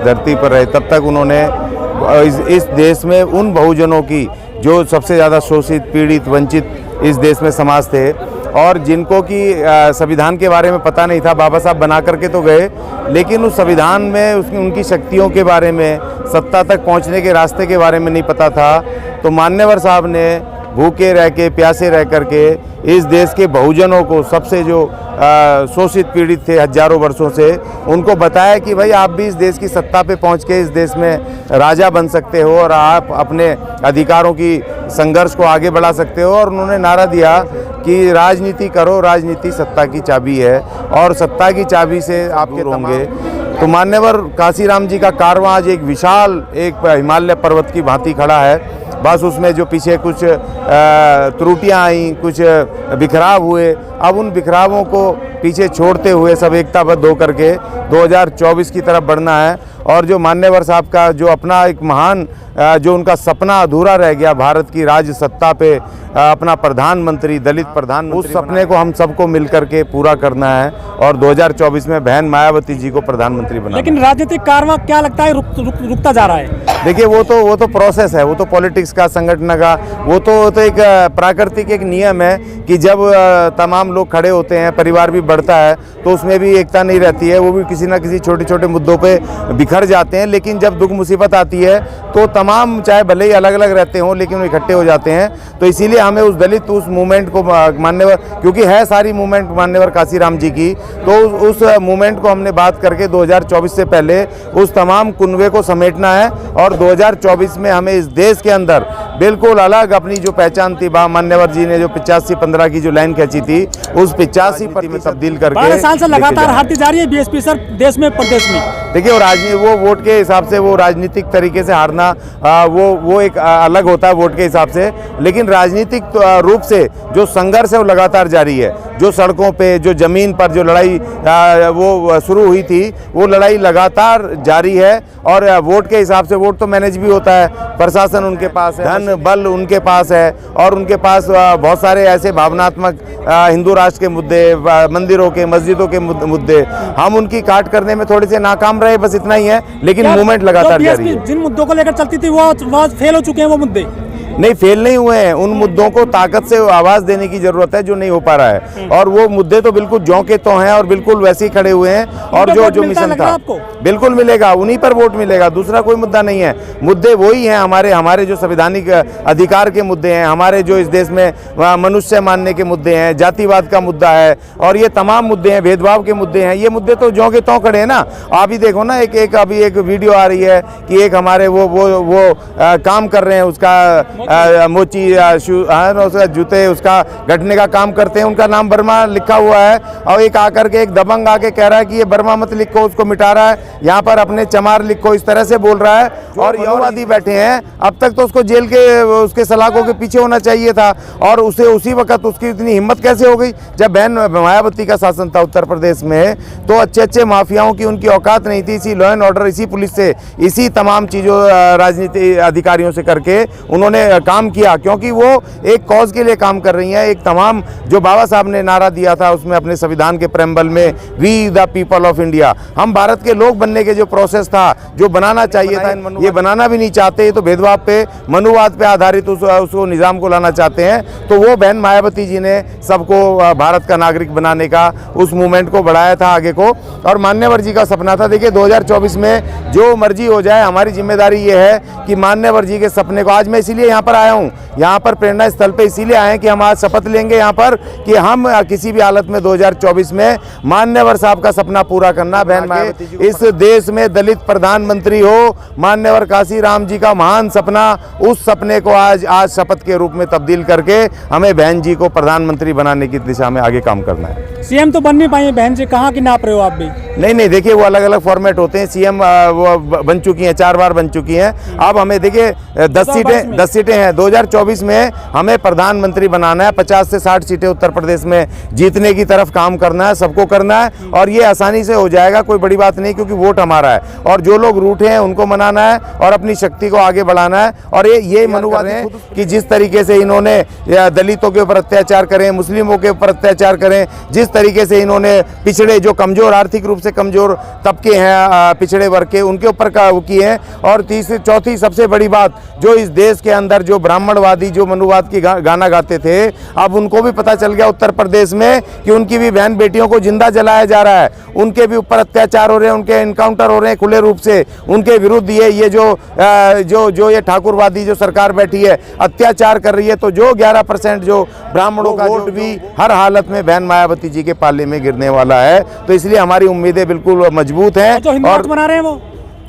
धरती पर रहे तब तक उन्होंने इस देश में उन बहुजनों की जो सबसे ज़्यादा शोषित, पीड़ित, वंचित इस देश में समाज थे और जिनको कि संविधान के बारे में पता नहीं था, बाबा साहब बना करके तो गए, लेकिन उस संविधान में उनकी शक्तियों के बारे में, सत्ता तक पहुंचने के रास्ते के बारे में नहीं पता था। तो मान्यवर साहब ने भूखे रह के, प्यासे रह करके इस देश के बहुजनों को, सबसे जो शोषित, पीड़ित थे हजारों वर्षों से, उनको बताया कि भाई आप भी इस देश की सत्ता पे पहुंच के इस देश में राजा बन सकते हो और आप अपने अधिकारों की संघर्ष को आगे बढ़ा सकते हो। और उन्होंने नारा दिया कि राजनीति करो, राजनीति सत्ता की चाबी है और सत्ता की चाबी से आपके होंगे। तो मान्यवर काशीराम जी का कारवां आज एक विशाल, एक हिमालय पर्वत की भांति खड़ा है। बस उसमें जो पीछे कुछ त्रुटियां आई, कुछ बिखराव हुए, अब उन बिखरावों को पीछे छोड़ते हुए सब एकताबद्ध होकर के 2024 की तरफ बढ़ना है। और जो मान्यवर साहब का जो अपना एक महान, जो उनका सपना अधूरा रह गया भारत की राज सत्ता पे अपना प्रधानमंत्री, दलित प्रधानमंत्री, उस सपने को हम सबको मिलकर के पूरा करना है और 2024 में बहन मायावती जी को प्रधानमंत्री बनाना। लेकिन राजनीतिक कारवां क्या लगता है रुकता जा रहा है? देखिए वो तो प्रोसेस है, वो तो पॉलिटिक्स का, संगठन का, वो तो एक प्राकृतिक एक नियम है कि जब तमाम लोग खड़े होते हैं, परिवार भी बढ़ता है, तो उसमें भी एकता नहीं रहती है, वो भी किसी ना किसी छोटे छोटे मुद्दों पे बिखर जाते हैं। लेकिन जब दुख मुसीबत आती है तो तमाम, चाहे भले ही अलग अलग रहते हों, लेकिन वो इकट्ठे हो जाते हैं। तो इसीलिए हमें उस दलित, उस मूवमेंट को मान्यवर, क्योंकि है सारी मूवमेंट मान्यवर काशीराम जी की, तो उस मूवमेंट को हमने बात करके 2024 से पहले उस तमाम कुनबे को समेटना है और 2024 में हमें इस देश के अंदर बिल्कुल अलग अपनी जो पहचान थी, मान्यवर जी ने जो 85-15 की जो लाइन खींची थी, उस 85% में तब्दील करके 12 साल से लगातार हारती जा रही है बीएसपी सर, देश में, प्रदेश में। देखिए वो वोट के हिसाब से, वो राजनीतिक तरीके से हारना, वो एक अलग होता है वोट के हिसाब से। लेकिन राजनीतिक रूप से जो संघर्ष है वो लगातार जारी है। जो सड़कों पे, जो जमीन पर जो लड़ाई वो शुरू हुई थी, वो लड़ाई लगातार जारी है। और वोट के हिसाब से वोट तो मैनेज भी होता है, प्रशासन उनके पास है, धन बल उनके पास है और उनके पास बहुत सारे ऐसे भावनात्मक हिंदू राष्ट्र के मुद्दे, मंदिरों के, मस्जिदों के मुद्दे, हम उनकी काट करने में थोड़े से नाकाम रहे, बस इतना ही है। लेकिन मूवमेंट लगातार जारी है। जिन मुद्दों को लेकर चलती थी वो फेल हो चुके हैं, वो मुद्दे नहीं, फेल नहीं हुए हैं। उन मुद्दों को ताकत से आवाज देने की जरूरत है जो नहीं हो पा रहा है। और वो मुद्दे तो बिल्कुल ज्यों के तो हैं और बिल्कुल वैसे ही खड़े हुए हैं। और जो मिशन था बिल्कुल मिलेगा, उन्हीं पर वोट मिलेगा, दूसरा कोई मुद्दा नहीं है। मुद्दे वही हैं, हमारे जो संवैधानिक अधिकार के मुद्दे हैं, हमारे जो इस देश में मनुष्य मानने के मुद्दे हैं, जातिवाद का मुद्दा है और ये तमाम मुद्दे हैं, भेदभाव के मुद्दे हैं। ये मुद्दे तो ज्यों के त्यों खड़े हैं ना। आप ही देखो ना, अभी एक वीडियो आ रही है कि एक हमारे वो काम कर रहे हैं, उसका मोची उसका जूते, उसका घटने का काम करते हैं, उनका नाम वर्मा लिखा हुआ है और एक आकर के एक दबंग आके कह रहा है कि ये वर्मा मत लिखो, उसको मिटा रहा है, यहाँ पर अपने चमार लिखो, इस तरह से बोल रहा है। और यौवादी बैठे हैं, अब तक तो उसको जेल के, उसके सलाखों के पीछे होना चाहिए था। और उसे उसी वक्त उसकी इतनी हिम्मत कैसे हो गई? जब बहन मायावती का शासन था उत्तर प्रदेश में, तो अच्छे माफियाओं की उनकी औकात नहीं थी। इसी लॉ एंड ऑर्डर, इसी पुलिस से, इसी तमाम चीज़ों राजनीति अधिकारियों से करके उन्होंने काम किया, क्योंकि वो एक कॉज के लिए काम कर रही हैं। एक तमाम जो बाबा साहब ने नारा दिया था उसमें अपने संविधान के प्रेम्बल में, we the people of India, हम भारत के लोग बनने के जो प्रोसेस था, जो बनाना चाहिए था, ये बनाना भी नहीं चाहते। ये तो भेदभाव पे, मनुवाद पे आधारित उसको निज़ाम को लाना चाहते हैं। तो वो बहन मायावती जी ने सबको भारत का नागरिक बनाने का उस मूवमेंट को बढ़ाया था आगे को। और मान्यवर जी का सपना था, देखिए 2024 में जो मर्जी हो जाए, हमारी जिम्मेदारी ये है कि मान्यवर जी के सपने को, आज मैं इसीलिए यहाँ पर आया हूँ, यहाँ पर प्रेरणा स्थल पे इसीलिए आए कि हम आज शपथ लेंगे यहाँ पर कि हम किसी भी हालत में 2024 में मान्यवर साहब का सपना पूरा करना। बहन मायावती जी, इस देश में दलित प्रधानमंत्री हो, मान्यवर काशीराम जी का महान सपना, उस सपने को आज शपथ के रूप में तब्दील करके हमें बहन जी को प्रधानमंत्री बनाने की दिशा में आगे काम करना है। सीएम तो बन नहीं पाई बहन जी, कहाँ की नाप रहे हो आप भी? नहीं, देखिए वो अलग अलग फॉर्मेट होते हैं। सीएम वो बन चुकी हैं, 4 बार बन चुकी हैं। अब हमें देखिए 10 सीटें हैं। 2024 में हमें प्रधानमंत्री बनाना है, 50 से 60 सीटें उत्तर प्रदेश में जीतने की तरफ काम करना है, सबको करना है। और ये आसानी से हो जाएगा, कोई बड़ी बात नहीं, क्योंकि वोट हमारा है। और जो लोग रूठे हैं उनको मनाना है और अपनी शक्ति को आगे बढ़ाना है। और ये मनुवाद है कि जिस तरीके से इन्होंने दलितों के ऊपर अत्याचार करें, मुस्लिमों के ऊपर अत्याचार करें, जिस जिस तरीके से इन्होंने पिछड़े जो कमज़ोर, आर्थिक रूप से कमज़ोर तबके हैं, पिछड़े वर्ग के, उनके ऊपर वो किए हैं। और तीसरी चौथी सबसे बड़ी बात, जो इस देश के अंदर जो ब्राह्मणवादी जो मनुवाद की गाना गाते थे, अब उनको भी पता चल गया उत्तर प्रदेश में कि उनकी भी बहन बेटियों को जिंदा जलाया जा रहा है, उनके भी ऊपर अत्याचार हो रहे हैं, उनके इनकाउंटर हो रहे हैं खुले रूप से, उनके विरुद्ध ये जो ये ठाकुरवादी जो सरकार बैठी है अत्याचार कर रही है। तो जो 11% जो ब्राह्मणों का वोट भी हर हालत में बहन मायावती जी के पाले में गिरने वाला है। तो इसलिए हमारी उम्मीदें बिल्कुल मजबूत हैं। और बना रहे हैं वो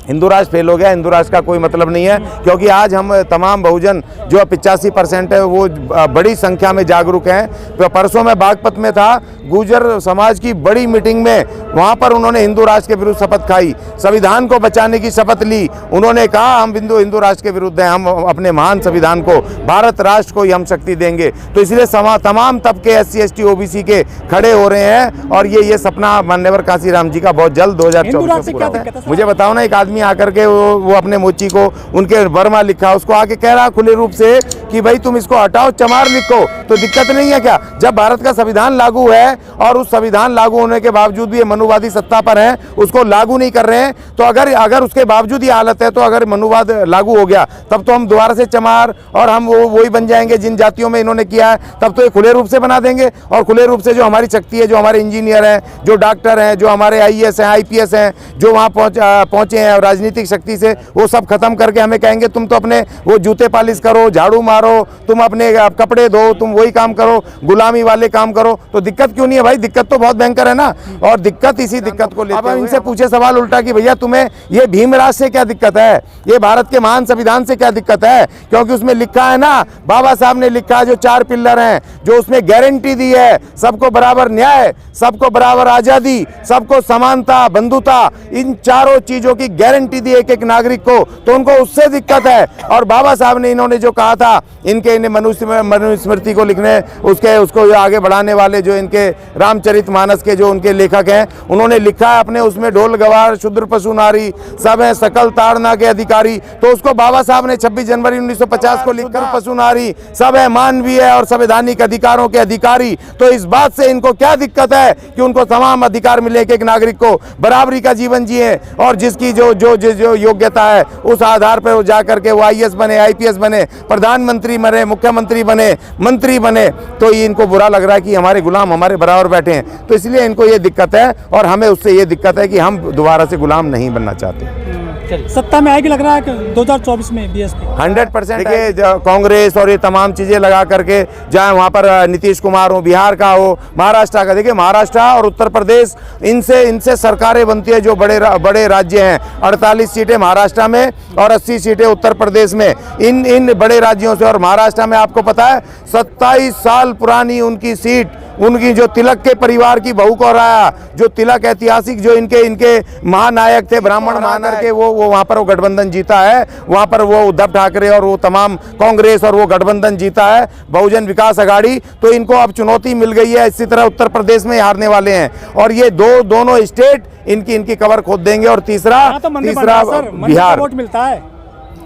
हिंदू राष्ट्र फेल हो गया, हिंदू राष्ट्र का कोई मतलब नहीं है, क्योंकि आज हम तमाम बहुजन जो 85% है वो बड़ी संख्या में जागरूक हैं। परसों में बागपत में था, गुर्जर समाज की बड़ी मीटिंग में, वहाँ पर उन्होंने हिंदू राष्ट्र के विरुद्ध शपथ खाई, संविधान को बचाने की शपथ ली। उन्होंने कहा हम हिंदू राष्ट्र के विरुद्ध हैं, हम अपने महान संविधान को, भारत राष्ट्र को ही हम शक्ति देंगे। तो इसलिए तमाम तबके SC ST OBC के खड़े हो रहे हैं और ये सपना मान्यवर कांशीराम जी का बहुत जल्द 2024 मुझे बताओ ना, एक आदमी आकर के वो अपने मोची को उनके वर्मा लिखा, उसको आके कह रहा खुले रूप से कि भाई तुम इसको हटाओ, चमार लिखो, तो दिक्कत नहीं है क्या? जब भारत का संविधान लागू है और उस संविधान लागू होने के बावजूद भी ये मनुवादी सत्ता पर है, उसको लागू नहीं कर रहे हैं, तो अगर उसके बावजूद ये हालत है, तो अगर मनुवाद लागू हो गया तब तो हम दोबारा से चमार और हम वही बन जाएंगे जिन जातियों में इन्होंने किया है। तब तो ये खुले रूप से बना देंगे और खुले रूप से जो हमारी शक्ति है, जो हमारे इंजीनियर हैं, जो डॉक्टर हैं, जो हमारे IAS हैं, IPS हैं, जो वहाँ पहुँचे हैं राजनीतिक शक्ति से, वो सब खत्म करके हमें कहेंगे तुम तो अपने वो जूते पालिश करो, झाड़ू मारो, तुम अपने कपड़े धो, तुम वही काम करो, गुलामी वाले काम करो। तो दिक्कत क्यों नहीं है भाई? दिक्कत तो बहुत भयंकर है ना। और दिक्कत इसी दिक्कत को लेकर अब इनसे पूछे सवाल उल्टा कि भैया तुम्हें ये भीमराज से क्या दिक्कत है, ये भारत के महान संविधान से क्या दिक्कत है? क्योंकि उसमें लिखा है ना, बाबा साहब ने लिखा है जो 4 पिलर हैं, जो उसमें गारंटी दी है, सबको बराबर न्याय, सबको बराबर आजादी, सबको समानता, बंधुता, इन चारों चीजों की गारंटी दी एक नागरिक को, तो उनको उससे दिक्कत है। और बाबा साहब ने इन्होंने जो कहा था, इनके मनुस्मृति को लिखने उसको आगे बढ़ाने वाले जो इनके रामचरितमानस के जो उनके लेखक हैं, उन्होंने लिखा है अपने उसमें ढोल गवार शूद्र पशु नारी सब है सकल ताड़ना के अधिकारी। तो उसको बाबा साहब ने 26 जनवरी 1950 को लिखकर पशु नारी सब है मानवीय और संवैधानिक अधिकारों के अधिकारी। तो इस बात से इनको क्या दिक्कत है कि उनको तमाम अधिकार मिले, एक नागरिक को बराबरी का जीवन जिए और जिसकी जो योग्यता है उस आधार पर वो जाकर के वो IAS बने, IPS बने, प्रधानमंत्री बने, मुख्यमंत्री बने, मंत्री बने। तो ये इनको बुरा लग रहा है कि हमारे गुलाम हमारे बराबर बैठे हैं, तो इसलिए इनको ये दिक्कत है और हमें उससे ये दिक्कत है कि हम दोबारा से गुलाम नहीं बनना चाहते। सत्ता में आएगी लग रहा है कि 2024 में BSP 100% देखिए, कांग्रेस और ये तमाम चीजें लगा करके, चाहे वहाँ पर नीतीश कुमार हो, बिहार का हो, महाराष्ट्र का, देखिए महाराष्ट्र और उत्तर प्रदेश, इनसे सरकारें बनती है जो बड़े राज्य हैं। 48 सीटें महाराष्ट्र में और 80 सीटें उत्तर प्रदेश में, इन बड़े राज्यों से। और महाराष्ट्र में आपको पता है 27 साल पुरानी उनकी सीट, उनकी जो तिलक के परिवार की बहू को हराया, जो तिलक ऐतिहासिक जो इनके महानायक थे, ब्राह्मण महानायक के, वो वहाँ पर वो गठबंधन जीता है। वहाँ पर वो उद्धव ठाकरे और वो तमाम कांग्रेस और वो गठबंधन जीता है, बहुजन विकास अघाड़ी। तो इनको अब चुनौती मिल गई है, इसी तरह उत्तर प्रदेश में हारने वाले हैं और ये दोनों स्टेट इनकी कवर खोद देंगे। और तीसरा बिहार वोट मिलता है,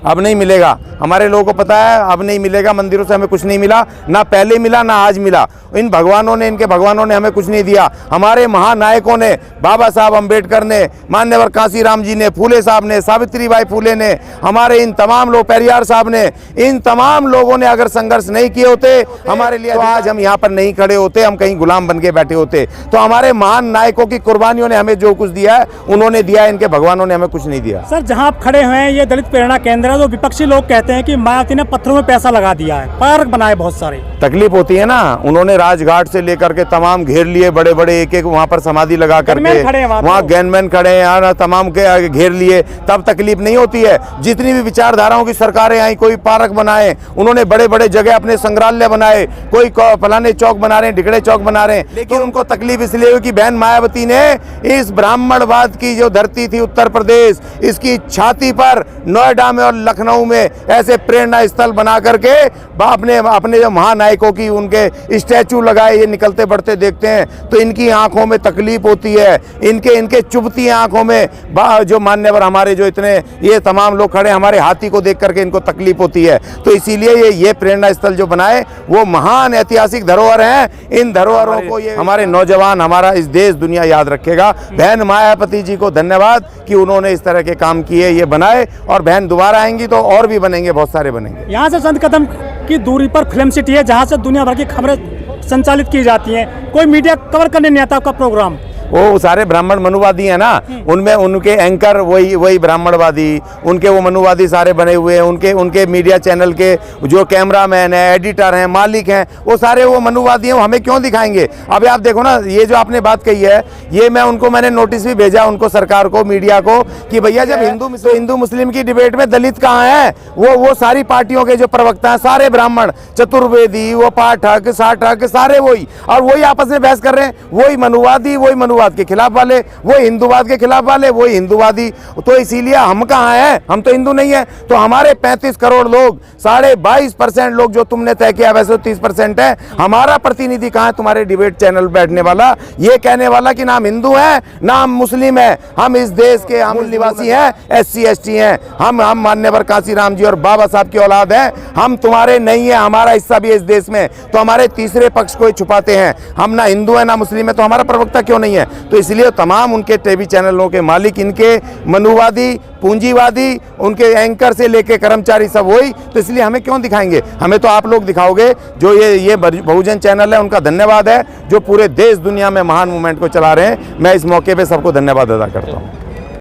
अब नहीं मिलेगा। हमारे लोगों को पता है अब नहीं मिलेगा, मंदिरों से हमें कुछ नहीं मिला, ना पहले मिला ना आज मिला। इन भगवानों ने, इनके भगवानों ने हमें कुछ नहीं दिया। हमारे महानायकों ने, बाबा साहब अम्बेडकर ने, मान्यवर कांशीराम जी ने, फूले साहब ने, सावित्रीबाई फूले ने, हमारे इन तमाम लोग, पेरियार साहब ने, इन तमाम लोगों ने अगर संघर्ष नहीं किए होते हमारे लिए, तो आज हम यहाँ पर नहीं खड़े होते, हम कहीं गुलाम बन के बैठे होते। तो हमारे महान नायकों की कुर्बानियों ने हमें जो कुछ दिया है उन्होंने दिया है, इनके भगवानों ने हमें कुछ नहीं दिया। सर, जहाँ आप खड़े हुए हैं ये दलित प्रेरणा केंद्र है, तो विपक्षी लोग कहते हैं कि मायावती ने पत्थरों में पैसा लगा दिया है, पार्क बनाए बहुत सारे। तकलीफ होती है ना, उन्होंने राजघाट से लेकर के तमाम घेर लिए, बड़े बड़े एक वहाँ पर समाधि लगा करके, वहाँ गैनमैन खड़े हैं, तमाम के घेर लिए, तब तकलीफ नहीं होती है। जितनी भी विचारधाराओं की सरकारें आई, कोई पार्क बनाए, उन्होंने बड़े बड़े जगह अपने संग्रहालय बनाए, कोई फलाने चौक बना रहे हैं, ढिकड़े चौक बना रहे हैं, लेकिन उनको तकलीफ इसलिए हुई कि बहन मायावती ने इस ब्राह्मणवाद की जो धरती थी उत्तर प्रदेश, इसकी छाती पर नोएडा में और लखनऊ में ऐसे प्रेरणा स्थल बना करके अपने अपने जो महानायकों की उनके स्टैचू लगाए, ये निकलते बढ़ते देखते हैं तो इनकी आंखों में तकलीफ होती है, इनके चुभती आंखों में। जो मान्यवर हमारे जो इतने ये तमाम लोग खड़े, हमारे हाथी को देख करके इनको तकलीफ होती है। तो इसीलिए ये प्रेरणा स्थल जो बनाए वो महान ऐतिहासिक धरोहर हैं। इन धरोहरों को ये हमारे नौजवान, हमारा इस देश दुनिया याद रखेगा। बहन मायावती जी को धन्यवाद कि उन्होंने इस तरह के काम किए, ये बनाए, और बहन दोबारा आएंगी तो और भी बनेंगे, बहुत सारे बनेंगे। यहाँ से चंद कदम की दूरी पर फिल्म सिटी है, जहाँ से दुनिया भर की खबरें संचालित की जाती हैं। कोई मीडिया कवर करने नहीं आता आपका प्रोग्राम? वो सारे ब्राह्मण मनुवादी हैं ना, उनमें उनके एंकर वही ब्राह्मणवादी, उनके वो मनुवादी सारे बने हुए हैं। उनके मीडिया चैनल के जो कैमरामैन हैं, एडिटर हैं, मालिक हैं, वो सारे वो मनुवादी हैं। हमें क्यों दिखाएंगे? अभी आप देखो ना, ये जो आपने बात कही है, ये मैंने नोटिस भी भेजा उनको, सरकार को, मीडिया को, कि भैया जब हिंदू मुस्लिम की डिबेट में दलित कहाँ है? वो सारी पार्टियों के जो प्रवक्ता हैं सारे ब्राह्मण, चतुर्वेदी, वो पाठक, साठक, सारे वही, और वही आपस में बहस कर रहे हैं। वही मनुवादी, वही मनुवाद के खिलाफ वाले, वो हिंदूवाद के खिलाफ वाले, वही हिंदूवादी। तो इसीलिए हम कहाँ हैं? हम तो हिंदू नहीं है। तो हमारे 35 करोड़ लोग, 22.5% लोग जो तुमने तय किया, वैसे 30% है। हमारा प्रतिनिधि कहाँ है तुम्हारे डिबेट चैनल बैठने वाला, ये कहने वाला कि ना हम हिंदू हैं ना हम मुस्लिम हैं, हम इस देश के मूल निवासी हैं, SC ST हैं, हम मान्यवर कांसीराम जी और बाबा साहब की औलाद हैं। हम तुम्हारे नहीं है, हमारा हिस्सा भी है इस देश में। तो हमारे तीसरे पक्ष को छुपाते हैं। हम ना हिंदू है ना मुस्लिम है, तो हमारा प्रवक्ता क्यों नहीं है? तो इसलिए तमाम उनके टीवी चैनलों के मालिक, इनके मनुवादी, पूंजीवादी, उनके एंकर से लेके कर्मचारी सब वही। तो इसलिए हमें क्यों दिखाएंगे? हमें तो आप लोग दिखाओगे। जो ये बहुजन चैनल है, उनका धन्यवाद है, जो पूरे देश दुनिया में महान मूवमेंट को चला रहे हैं। मैं इस मौके पे सबको धन्यवाद अदा करता हूँ।